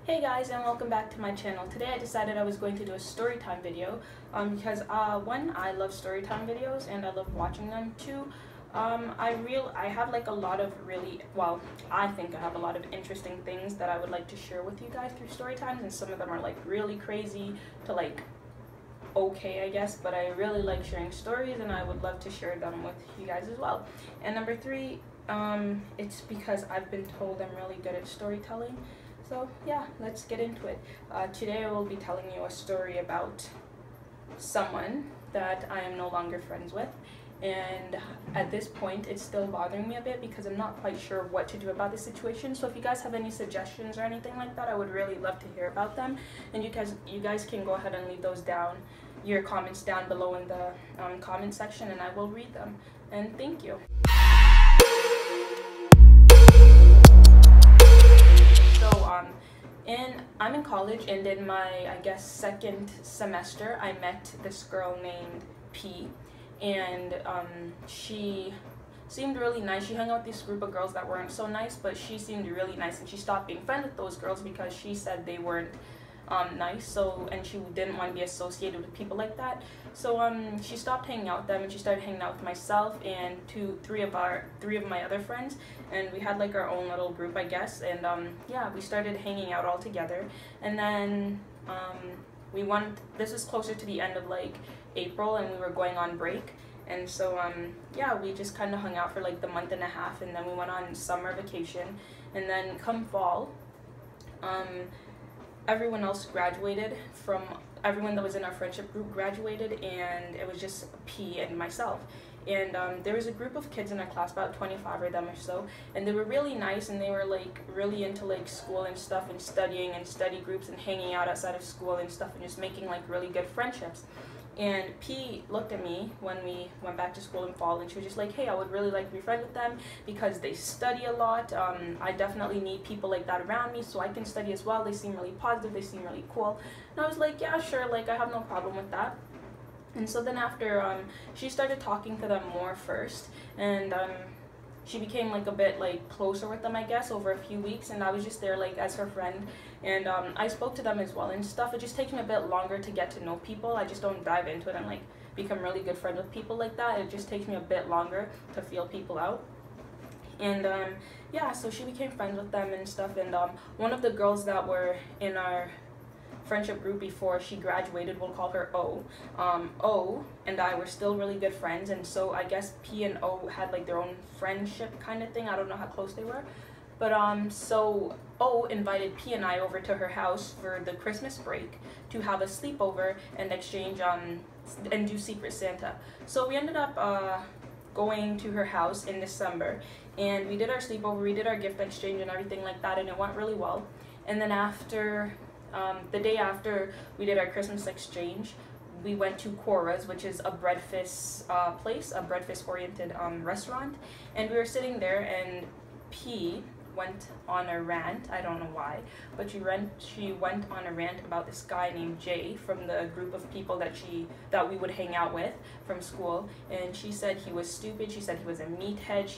Hey guys, and welcome back to my channel. Today I decided I was going to do a story time video because one, I love story time videos and I love watching them. Two, I have like a lot of I think I have a lot of interesting things that I would like to share with you guys through story times, and some of them are like really crazy to like okay, I guess, but I really like sharing stories and I would love to share them with you guys as well. And number three, it's because I've been told I'm really good at storytelling. So yeah, let's get into it. Today I will be telling you a story about someone that I am no longer friends with, and at this point it's still bothering me a bit because I'm not quite sure what to do about the situation. So if you guys have any suggestions or anything like that, I would really love to hear about them, and you guys can go ahead and leave those down, your comments down below in the comment section, and I will read them. And thank you. I'm in college, and in my, second semester, I met this girl named P, and she seemed really nice. She hung out with this group of girls that weren't so nice, but she seemed really nice, and she stopped being friends with those girls because she said they weren't nice, and she didn't want to be associated with people like that. So she stopped hanging out with them, and she started hanging out with myself and three of my other friends, and we had like our own little group, I guess. And yeah, we started hanging out all together, and then this was closer to the end of like April, and we were going on break. And so yeah, we just kind of hung out for like the month and a half, and then we went on summer vacation. And then come fall, everyone else graduated. Everyone that was in our friendship group graduated, and it was just P and myself. And there was a group of kids in our class, about 25 of them or so, and they were really nice, and they were like really into like school and stuff, and studying and study groups and hanging out outside of school and stuff, and just making like really good friendships. And P looked at me when we went back to school in fall, and she was just like, hey, I would really like to be friends with them because they study a lot. I definitely need people like that around me so I can study as well. They seem really positive, they seem really cool. And I was like, yeah, sure, like I have no problem with that. And so then after, she started talking to them more first, and she became like a bit like closer with them, I guess, over a few weeks, and I was just there like as her friend, and I spoke to them as well and stuff. It just takes me a bit longer to get to know people. I just don't dive into it and like become really good friends with people like that. It just takes me a bit longer to feel people out. And yeah, so she became friends with them and stuff, and one of the girls that were in our friendship group before she graduated, we'll call her O. O and I were still really good friends, and so I guess P and O had like their own friendship kind of thing. I don't know how close they were, but so O invited P and I over to her house for the Christmas break to have a sleepover and exchange and do Secret Santa. So we ended up going to her house in December, and we did our sleepover, we did our gift exchange and everything like that, and it went really well. And then after the day after we did our Christmas exchange, we went to Cora's, which is a breakfast place, a breakfast-oriented restaurant, and we were sitting there, and P went on a rant. I don't know why, but she went on a rant about this guy named Jay from the group of people that we would hang out with from school, and she said he was stupid. She said he was a meathead.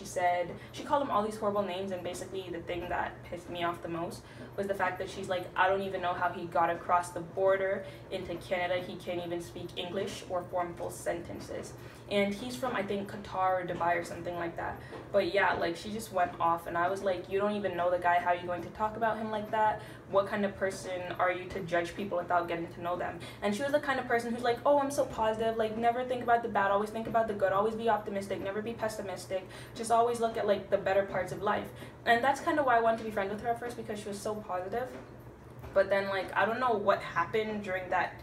She called him all these horrible names, and basically the thing that pissed me off the most was the fact that she's like, I don't even know how he got across the border into Canada. He can't even speak English or form full sentences. And he's from, I think, Qatar or Dubai or something like that. But yeah, like she just went off, and I was like, you don't even know the guy. How are you going to talk about him like that? What kind of person are you to judge people without getting to know them? And she was the kind of person who's like, oh, I'm so positive, like never think about the bad, always think about the good, always be optimistic, never be pessimistic, just always look at like the better parts of life. And that's kind of why I wanted to be friends with her at first, because she was so positive. But then like, I don't know what happened during that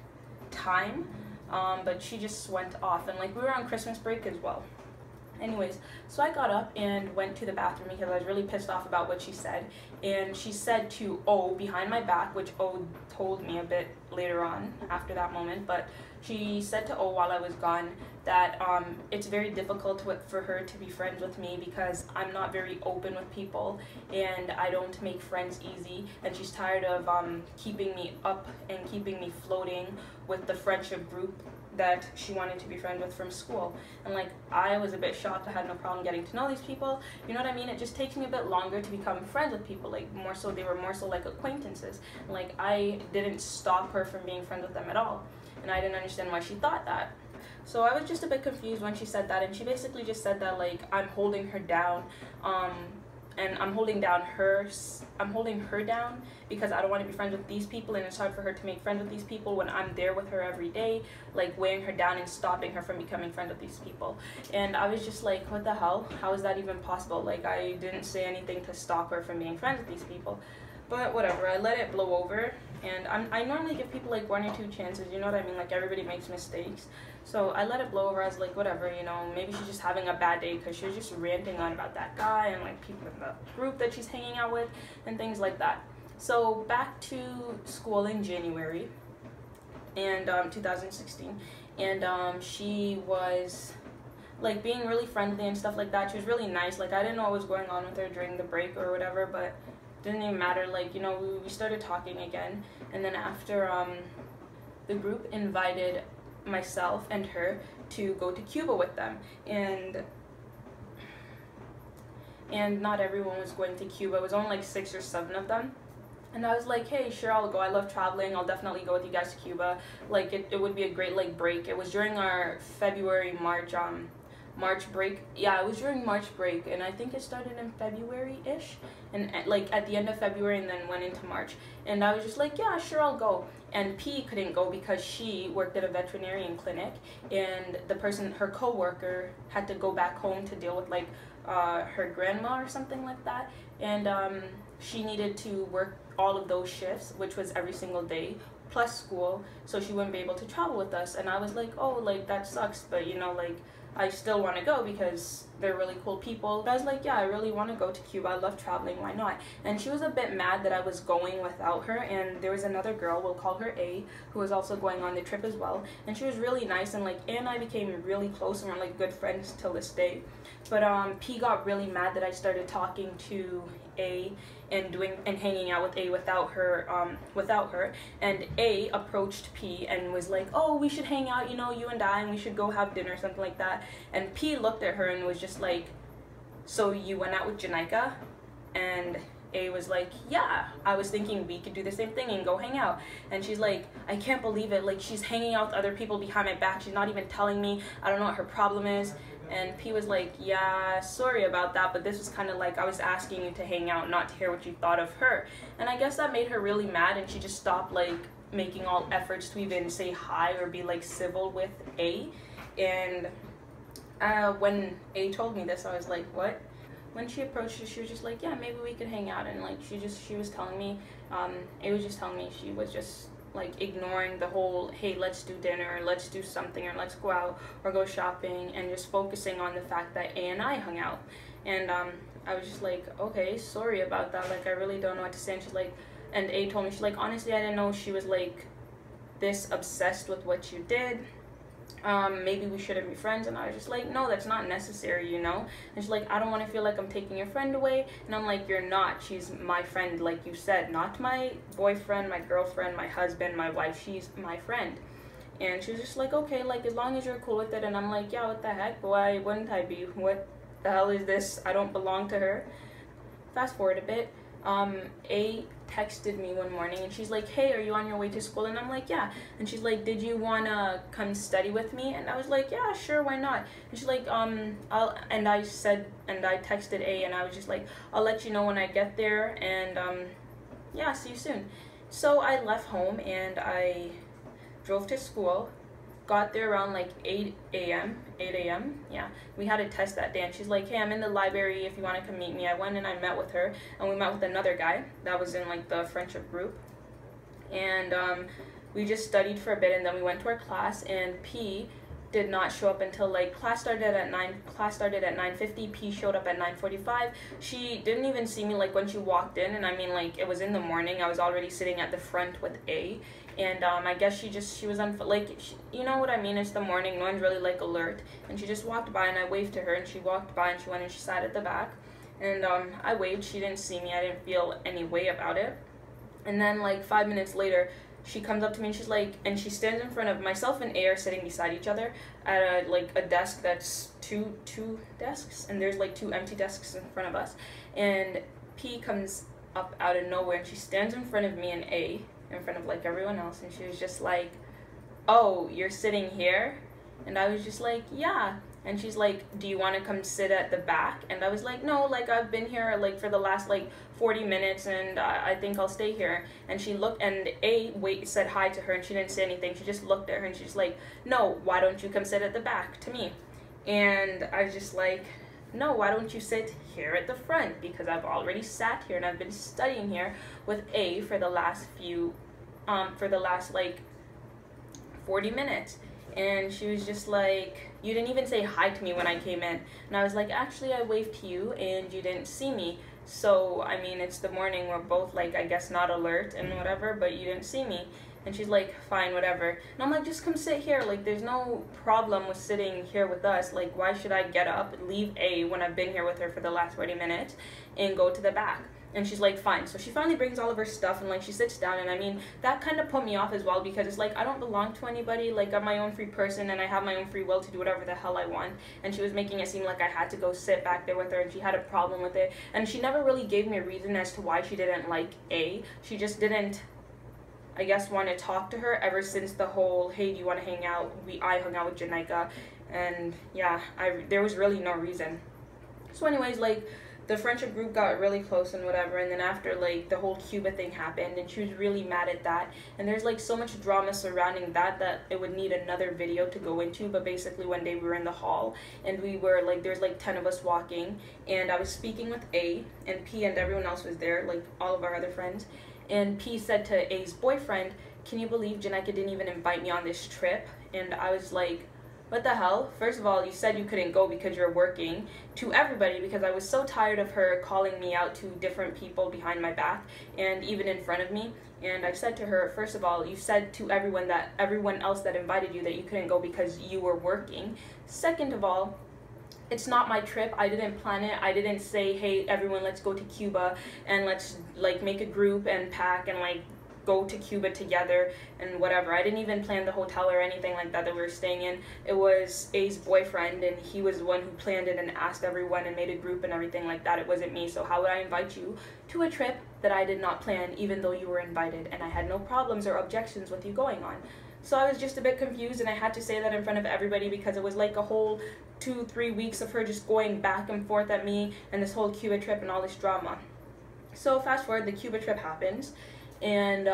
time, but she just went off, and like we were on Christmas break as well. Anyways, so I got up and went to the bathroom because I was really pissed off about what she said, and she said to O behind my back, which O told me a bit later on after that moment, but she said to O while I was gone that it's very difficult for her to be friends with me because I'm not very open with people and I don't make friends easy, and she's tired of keeping me up and keeping me floating with the friendship group that she wanted to be friends with from school. And like, I was a bit shocked. I had no problem getting to know these people. You know what I mean? It just takes me a bit longer to become friends with people. Like, more so, they were more so like acquaintances. And like, I didn't stop her from being friends with them at all. And I didn't understand why she thought that. So I was just a bit confused when she said that, and she basically just said that like, I'm holding her down, and I'm holding her down because I don't want to be friends with these people, and it's hard for her to make friends with these people when I'm there with her every day, like weighing her down and stopping her from becoming friends with these people. And I was just like, what the hell? How is that even possible? Like, I didn't say anything to stop her from being friends with these people. But whatever, I let it blow over, and I normally give people like 1 or 2 chances, you know what I mean? Like, everybody makes mistakes. So I let it blow over. I was like, whatever, you know, maybe she's just having a bad day because she was just ranting on about that guy and like people in the group that she's hanging out with and things like that. So back to school in January and 2016, and she was like being really friendly and stuff like that. She was really nice. Like, I didn't know what was going on with her during the break or whatever, but didn't even matter. Like, you know, we started talking again, and then after the group invited myself and her to go to Cuba with them, and not everyone was going to Cuba. It was only like 6 or 7 of them, and I was like, hey, sure, I'll go. I love traveling. I'll definitely go with you guys to Cuba. Like, it would be a great like break. It was during our March break. Yeah, it was during March break, and I think it started in February-ish, and like at the end of February, and then went into March. And I was just like, yeah, sure, I'll go. And P couldn't go because she worked at a veterinarian clinic, and the person, her co-worker, had to go back home to deal with like her grandma or something like that, and she needed to work all of those shifts, which was every single day plus school, so she wouldn't be able to travel with us. And I was like, oh, like, that sucks, but you know, like, I still want to go because they're really cool people. But I was like, yeah, I really want to go to Cuba. I love traveling. Why not? And she was a bit mad that I was going without her. And there was another girl, we'll call her A, who was also going on the trip as well. And she was really nice. And like, A and I became really close, and we're like good friends till this day. But P got really mad that I started talking to A and hanging out with A without her, and A approached P and was like, oh, we should hang out, you know, you and I, and we should go have dinner, something like that. And P looked at her and was just like, so you went out with Janika? And A was like, yeah, I was thinking we could do the same thing and go hang out. And she's like, I can't believe it, like, she's hanging out with other people behind my back, she's not even telling me, I don't know what her problem is. And P was like, yeah, sorry about that, but this was kind of like, I was asking you to hang out, not to hear what you thought of her. And I guess that made her really mad, and she just stopped like making all efforts to even say hi or be like civil with A. And when A told me this, I was like, what? When she approached her, she was just like, yeah, maybe we could hang out. And like, she was telling me, A was just telling me she was just like ignoring the whole, hey, let's do dinner, or let's do something, or let's go out or go shopping, and just focusing on the fact that A and I hung out. And I was just like, okay, sorry about that, like, I really don't know what to say. And she's like, and A told me, she's like, honestly, I didn't know she was like this obsessed with what you did. Maybe we shouldn't be friends. And I was just like, no, that's not necessary, you know. And she's like, I don't want to feel like I'm taking your friend away. And I'm like, you're not. She's my friend, like you said, not my boyfriend, my girlfriend, my husband, my wife. She's my friend. And she was just like, okay, like, as long as you're cool with it. And I'm like, yeah, what the heck? Why wouldn't I be? What the hell is this? I don't belong to her. Fast forward a bit. A texted me one morning, and she's like, hey, are you on your way to school? And I'm like, yeah. And she's like, did you want to come study with me? And I was like, yeah, sure, why not? And she's like, and I texted A, and I was just like, I'll let you know when I get there, and yeah, see you soon. So I left home, and I drove to school, got there around like 8 a.m., yeah. We had a test that day, and she's like, hey, I'm in the library if you want to come meet me. I went and I met with her, and we met with another guy that was in like the friendship group, and we just studied for a bit, and then we went to our class, and P did not show up until like class started at 9:50. P showed up at 9:45. She didn't even see me like when she walked in, and I mean, like, it was in the morning. I was already sitting at the front with A. And I guess she was you know what I mean, it's the morning, no one's really like alert, and she just walked by, and I waved to her, and she walked by, and she went and she sat at the back, and I waved. She didn't see me. I didn't feel any way about it. And then like 5 minutes later, she comes up to me and she's like, and she stands in front of myself and A are sitting beside each other at a desk that's two desks, and there's like 2 empty desks in front of us, and P comes up out of nowhere and she stands in front of me and A, in front of like everyone else, and she was just like, "Oh, you're sitting here?" And I was just like, "Yeah." And she's like, "Do you want to come sit at the back?" And I was like, "No, like I've been here like for the last like 40 minutes and I think I'll stay here." And she looked, and said hi to her, and she didn't say anything. She just looked at her and she's like, "No, why don't you come sit at the back to me?" And I was just like, "No, why don't you sit here at the front? Because I've already sat here and I've been studying here with A for the last like 40 minutes. And she was just like, "You didn't even say hi to me when I came in." And I was like, "Actually, I waved to you and you didn't see me. So, I mean, it's the morning. We're both like, I guess, not alert and whatever, but you didn't see me." And she's like, "Fine, whatever." And I'm like, "Just come sit here. Like, there's no problem with sitting here with us. Like, why should I get up and leave A when I've been here with her for the last 40 minutes and go to the back?" And she's like, "Fine." So she finally brings all of her stuff and like she sits down, and I mean, that kind of put me off as well, because it's like I don't belong to anybody. Like, I'm my own free person and I have my own free will to do whatever the hell I want. And she was making it seem like I had to go sit back there with her, and she had a problem with it. And she never really gave me a reason as to why she didn't like A. She just didn't, I guess, want to talk to her ever since the whole, "Hey, do you want to hang out?" I hung out with Janika, and yeah, there was really no reason. So anyways, like, the friendship group got really close and whatever, and then after like the whole Cuba thing happened, and she was really mad at that, and there's like so much drama surrounding that it would need another video to go into. But basically one day we were in the hall, and we were like, there's like 10 of us walking, and I was speaking with A, and P and everyone else was there, like all of our other friends, and P said to A's boyfriend, "Can you believe Janika didn't even invite me on this trip?" And I was like, "What the hell? First of all, you said you couldn't go because you're working," to everybody, because I was so tired of her calling me out to different people behind my back and even in front of me. And I said to her, "First of all, you said to everyone else that invited you that you couldn't go because you were working. Second of all, it's not my trip. I didn't plan it. I didn't say, 'Hey, everyone, let's go to Cuba and let's like make a group and pack and like go to Cuba together and whatever.' I didn't even plan the hotel or anything like that we were staying in. It was A's boyfriend, and he was the one who planned it and asked everyone and made a group and everything like that. It wasn't me. So how would I invite you to a trip that I did not plan, even though you were invited, and I had no problems or objections with you going on?" So I was just a bit confused, and I had to say that in front of everybody, because it was like a whole 2-3 weeks of her just going back and forth at me, and this whole Cuba trip and all this drama. So fast forward, the Cuba trip happens, and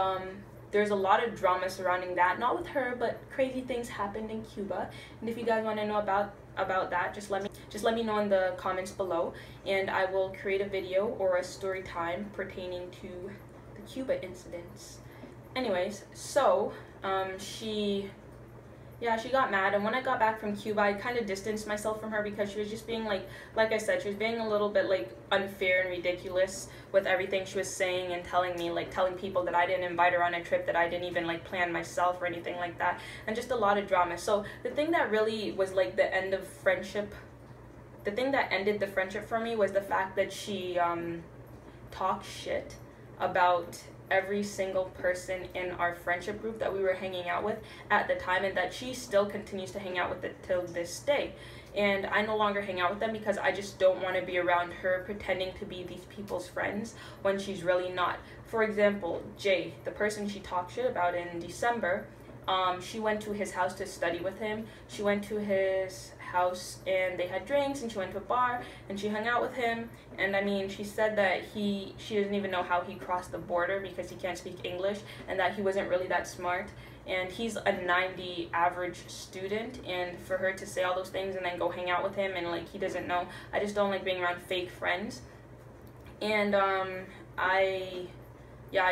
there's a lot of drama surrounding that. Not with her, but crazy things happened in Cuba. And if you guys want to know about that, just let me know in the comments below, and I will create a video or a story time pertaining to the Cuba incidents. Anyways, so she got mad, and when I got back from Cuba, I kind of distanced myself from her, because she was just being like I said, she was being a little bit like unfair and ridiculous with everything she was saying, and telling people that I didn't invite her on a trip that I didn't even like plan myself or anything like that, and just a lot of drama. So the thing that really was like the end of friendship, the thing that ended the friendship for me, was the fact that she talked shit about every single person in our friendship group that we were hanging out with at the time, and that she still continues to hang out with it till this day. And I no longer hang out with them, because I just don't want to be around her pretending to be these people's friends when she's really not. For example, Jay, the person she talked shit about in December, she went to his house to study with him. She went to his house and they had drinks, and she went to a bar and she hung out with him. And I mean, she said that she doesn't even know how he crossed the border, because he can't speak English, and that he wasn't really that smart. And he's a 90 average student, and for her to say all those things and then go hang out with him and like he doesn't know, I just don't like being around fake friends. And I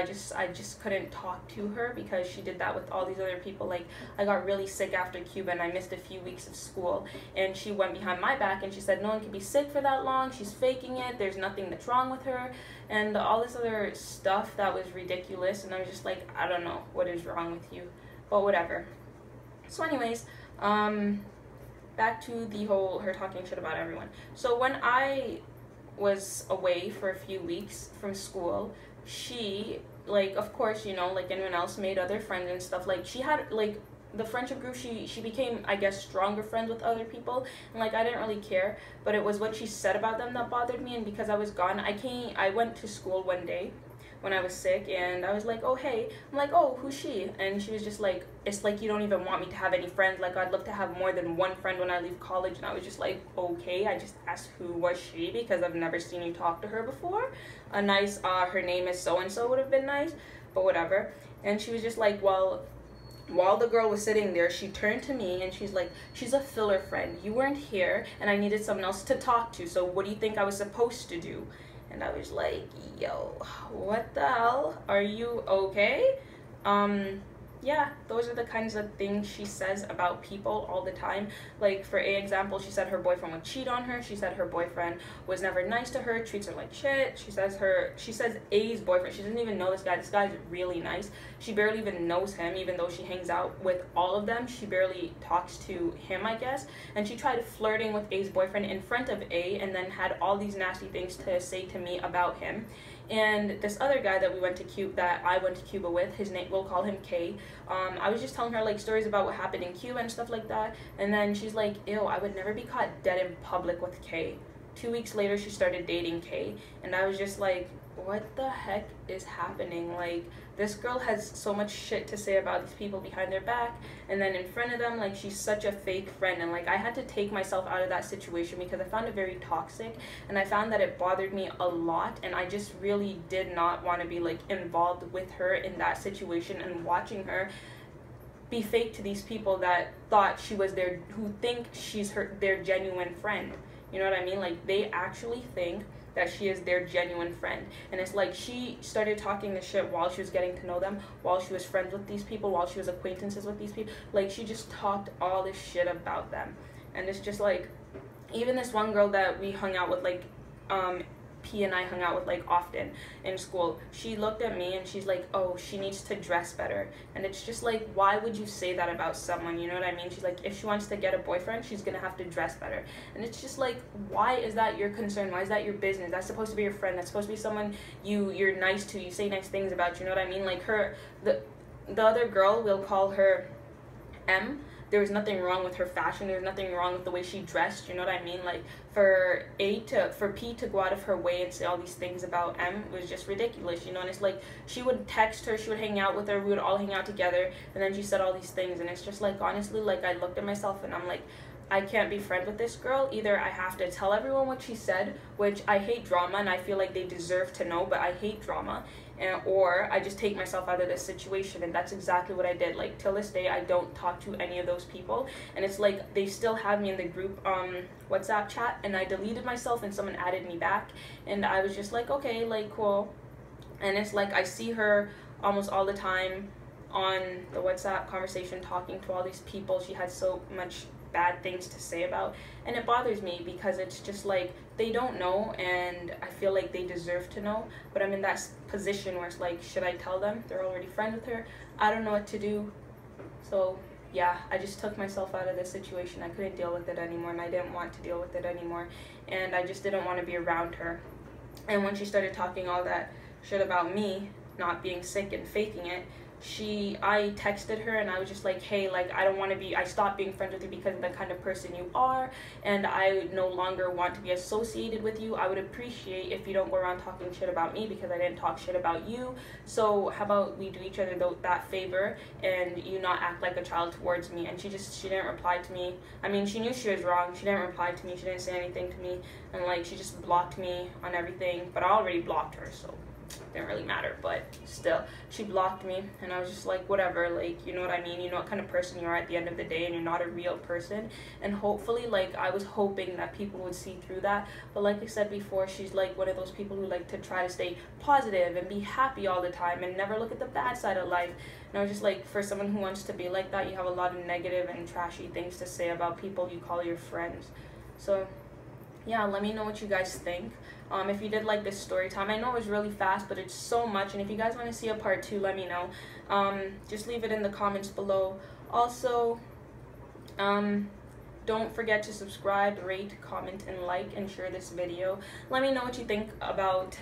just couldn't talk to her, because she did that with all these other people. Like, I got really sick after Cuba, and I missed a few weeks of school, and she went behind my back and she said no one can be sick for that long, she's faking it, there's nothing that's wrong with her, and all this other stuff that was ridiculous. And I was just like, I don't know what is wrong with you, but whatever. So anyways, back to the whole her talking shit about everyone. So when I was away for a few weeks from school, she like, of course, you know, like anyone else, made other friends and stuff. Like, she had, like, the friendship group, she became, I guess, stronger friends with other people, and like I didn't really care, but it was what she said about them that bothered me. And because I was gone, I went to school one day when I was sick, and I was like, oh hey, I'm like, oh, who's she? And she was just like, it's like you don't even want me to have any friends, like I'd love to have more than one friend when I leave college. And I was just like, okay. I just asked who was she, because I've never seen you talk to her before. A nice her name is so and so would have been nice, but whatever. And she was just like, well, while the girl was sitting there, she turned to me and she's like, she's a filler friend. You weren't here and I needed someone else to talk to, so what do you think I was supposed to do? And I was like, yo, what the hell? Are you okay? Yeah, those are the kinds of things she says about people all the time. Like, for example, she said her boyfriend would cheat on her. She said her boyfriend was never nice to her, treats her like shit. She says A's boyfriend, she doesn't even know this guy. This guy's really nice. She barely even knows him, even though she hangs out with all of them. She barely talks to him, I guess. And she tried flirting with A's boyfriend in front of A, and then had all these nasty things to say to me about him. And this other guy that I went to Cuba with, his name, we'll call him K. I was just telling her like stories about what happened in Cuba and stuff like that, and then she's like, ew, I would never be caught dead in public with K. 2 weeks later, she started dating K, and I was just like, what the heck is happening? Like, this girl has so much shit to say about these people behind their back, and then in front of them, like, she's such a fake friend. And like, I had to take myself out of that situation because I found it very toxic, and I found that it bothered me a lot, and I just really did not want to be like involved with her in that situation, and watching her be fake to these people that thought she was who think she's their genuine friend. You know what I mean? Like, they actually think that she is their genuine friend. And it's like, she started talking this shit while she was getting to know them, while she was friends with these people, while she was acquaintances with these people. Like, she just talked all this shit about them. And it's just like, even this one girl that we hung out with, like, P and I hung out with like often in school, she looked at me and she's like, oh, she needs to dress better. And it's just like, why would you say that about someone? You know what I mean? She's like, if she wants to get a boyfriend, she's gonna have to dress better. And it's just like, why is that your concern? Why is that your business? That's supposed to be your friend. That's supposed to be someone you're nice to, you say nice things about. You know what I mean? Like, the other girl, we'll call her M. There was nothing wrong with her fashion. There was nothing wrong with the way she dressed. You know what I mean? Like, for P to go out of her way and say all these things about M was just ridiculous, you know? And it's like, she would text her, she would hang out with her, we would all hang out together, and then she said all these things, and it's just like, honestly, like, I looked at myself and I'm like, I can't be friends with this girl. Either I have to tell everyone what she said, which I hate drama and I feel like they deserve to know, but I hate drama, or I just take myself out of this situation. And that's exactly what I did. Like, till this day, I don't talk to any of those people, and it's like, they still have me in the group WhatsApp chat, and I deleted myself and someone added me back, and I was just like, okay, like, cool. And it's like, I see her almost all the time on the WhatsApp conversation talking to all these people she had so much bad things to say about, and it bothers me because it's just like, they don't know, and I feel like they deserve to know, but I'm in that position where it's like, should I tell them? They're already friends with her. I don't know what to do. So yeah, I just took myself out of this situation. I couldn't deal with it anymore, and I didn't want to deal with it anymore, and I just didn't want to be around her. And when she started talking all that shit about me not being sick and faking it, I texted her and I was just like, hey, like, I stopped being friends with you because of the kind of person you are, and I no longer want to be associated with you. I would appreciate if you don't go around talking shit about me, because I didn't talk shit about you. So how about we do each other that favor and you not act like a child towards me? And she didn't reply to me. I mean, she knew she was wrong. She didn't reply to me. She didn't say anything to me, and like, she just blocked me on everything. But I already blocked her, so didn't really matter. But still, she blocked me, and I was just like, whatever, like, you know what I mean? You know what kind of person you are at the end of the day, and you're not a real person. And hopefully, like, I was hoping that people would see through that. But like I said before, she's like one of those people who like to try to stay positive and be happy all the time and never look at the bad side of life. And I was just like, for someone who wants to be like that, you have a lot of negative and trashy things to say about people you call your friends. So yeah, let me know what you guys think. If you did like this story time, I know it was really fast, but it's so much, and if you guys want to see a part 2, let me know. Just leave it in the comments below. Also, don't forget to subscribe, rate, comment, and like, and share this video. Let me know what you think about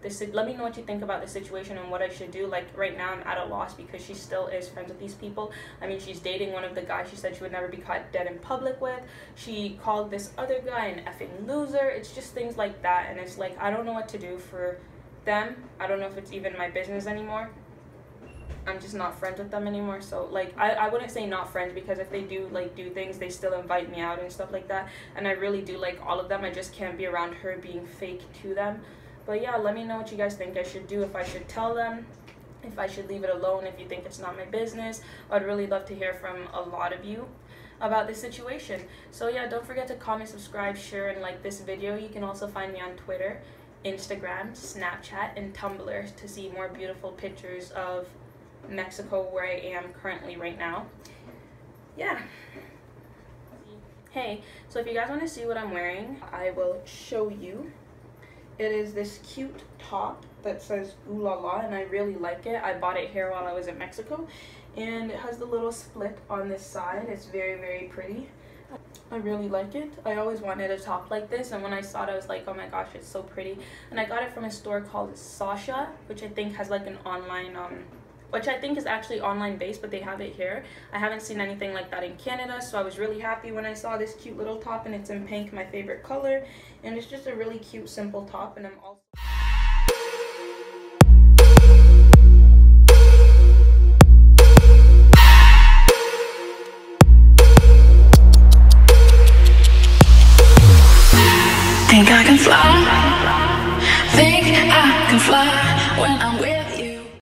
this. Let me know what you think about the situation and what I should do. Like right now I'm at a loss because she still is friends with these people. I mean, she's dating one of the guys she said she would never be caught dead in public with. She called this other guy an effing loser. It's just things like that, and it's like I don't know what to do for them. I don't know if it's even my business anymore. I'm just not friends with them anymore. So like I wouldn't say not friends, because if they do like do things, they still invite me out and stuff like that, and I really do like all of them. I just can't be around her being fake to them. But yeah, let me know what you guys think I should do, if I should tell them, if I should leave it alone, if you think it's not my business. I'd really love to hear from a lot of you about this situation. So yeah, don't forget to comment, subscribe, share, and like this video. You can also find me on Twitter, Instagram, Snapchat, and Tumblr to see more beautiful pictures of Mexico, where I am currently right now. Yeah. Hey, so if you guys want to see what I'm wearing, I will show you. It is this cute top that says ooh la la, and I really like it. I bought it here while I was in Mexico, and it has the little split on this side. It's very, very pretty. I really like it. I always wanted a top like this, and when I saw it I was like, oh my gosh, it's so pretty. And I got it from a store called Sasha, which I think has like an online which I think is actually online based, but they have it here. I haven't seen anything like that in Canada, so I was really happy when I saw this cute little top, and it's in pink, my favorite color, and it's just a really cute, simple top. And I'm also think I can fly when